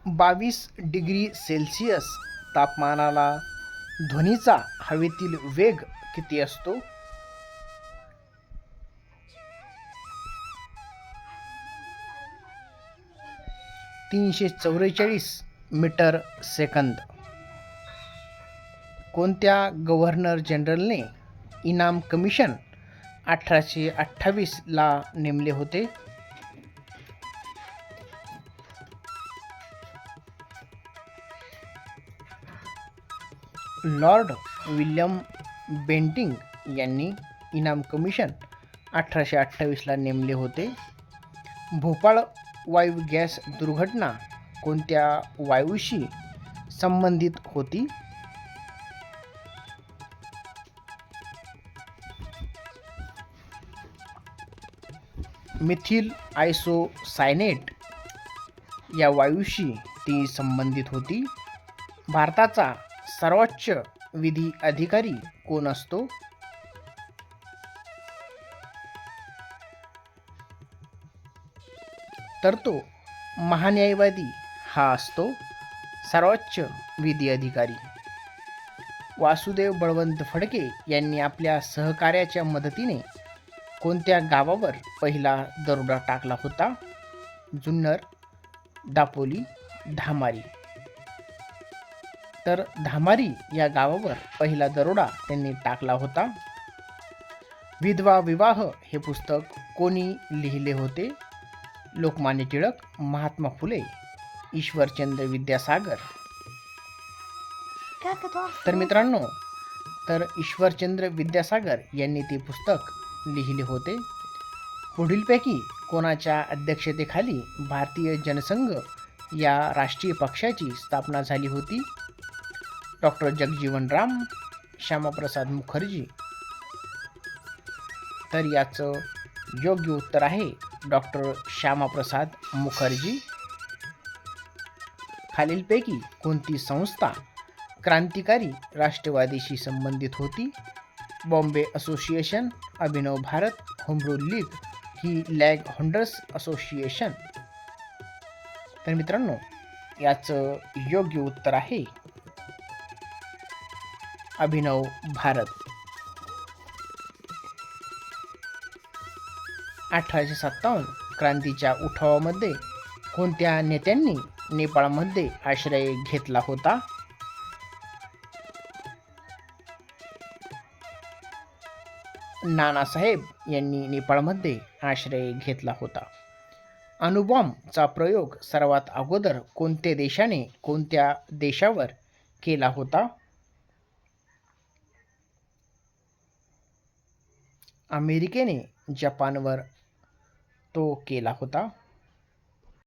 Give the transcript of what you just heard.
22 degree Celsius तापमानाला ध्वनीचा हवेतील वेग किती असतो? 344 मीटर सेकंद. कोणत्या गव्हर्नर जनरलने इनाम कमिशन 1828 ला नेमले होते? लॉर्ड विल्यम बेंटिंक यांनी इनाम कमिशन 1828 ला नेमले होते. भोपाळ वायू गॅस दुर्घटना कोणत्या वायूशी संबंधित होती? मिथिल आयसोसायनेट या वायूशी ती संबंधित होती. भारताचा सर्वोच्च विधी अधिकारी कोण असतो? तर तो महान्यायवादी हा असतो सर्वोच्च विधी अधिकारी. वासुदेव बळवंत फडके यांनी आपल्या सहकार्याच्या मदतीने कोणत्या गावावर पहिला दरोडा टाकला होता? जुन्नर, दापोली, धामारी. तर धामारी या गावावर पहिला दरोडा त्यांनी टाकला होता. विधवा विवाह हे पुस्तक कोणी लिहिले होते? लोकमान्य टिळक, महात्मा फुले, ईश्वरचंद्र विद्यासागर. तर मित्रांनो, ईश्वरचंद्र विद्यासागर यांनी ते पुस्तक लिहिले होते. पुढीलपैकी कोणाच्या अध्यक्षतेखाली भारतीय जनसंघ या राष्ट्रीय पक्षाची स्थापना झाली होती? डॉक्टर जगजीवन राम, श्यामाप्रसाद मुखर्जी. तर याचं योग्य उत्तर आहे डॉक्टर श्यामाप्रसाद मुखर्जी. खालीलपैकी कोणती संस्था क्रांतिकारी राष्ट्रवादीशी संबंधित होती? बॉम्बे असोसिएशन, अभिनव भारत, होम रूल लीग ही लॅग होल्डर्स असोसिएशन. तर मित्रांनो, याचं योग्य उत्तर आहे अभिनव भारत. 1857 क्रांतीच्या उठावामध्ये कोणत्या नेत्यांनी नेपाळमध्ये आश्रय घेतला होता? नानासाहेब यांनी नेपाळमध्ये आश्रय घेतला होता. अणुबॉम्बचा प्रयोग सर्वात अगोदर कोणत्या देशाने कोणत्या देशावर केला होता? अमेरिकेने जपानवर तो केला होता.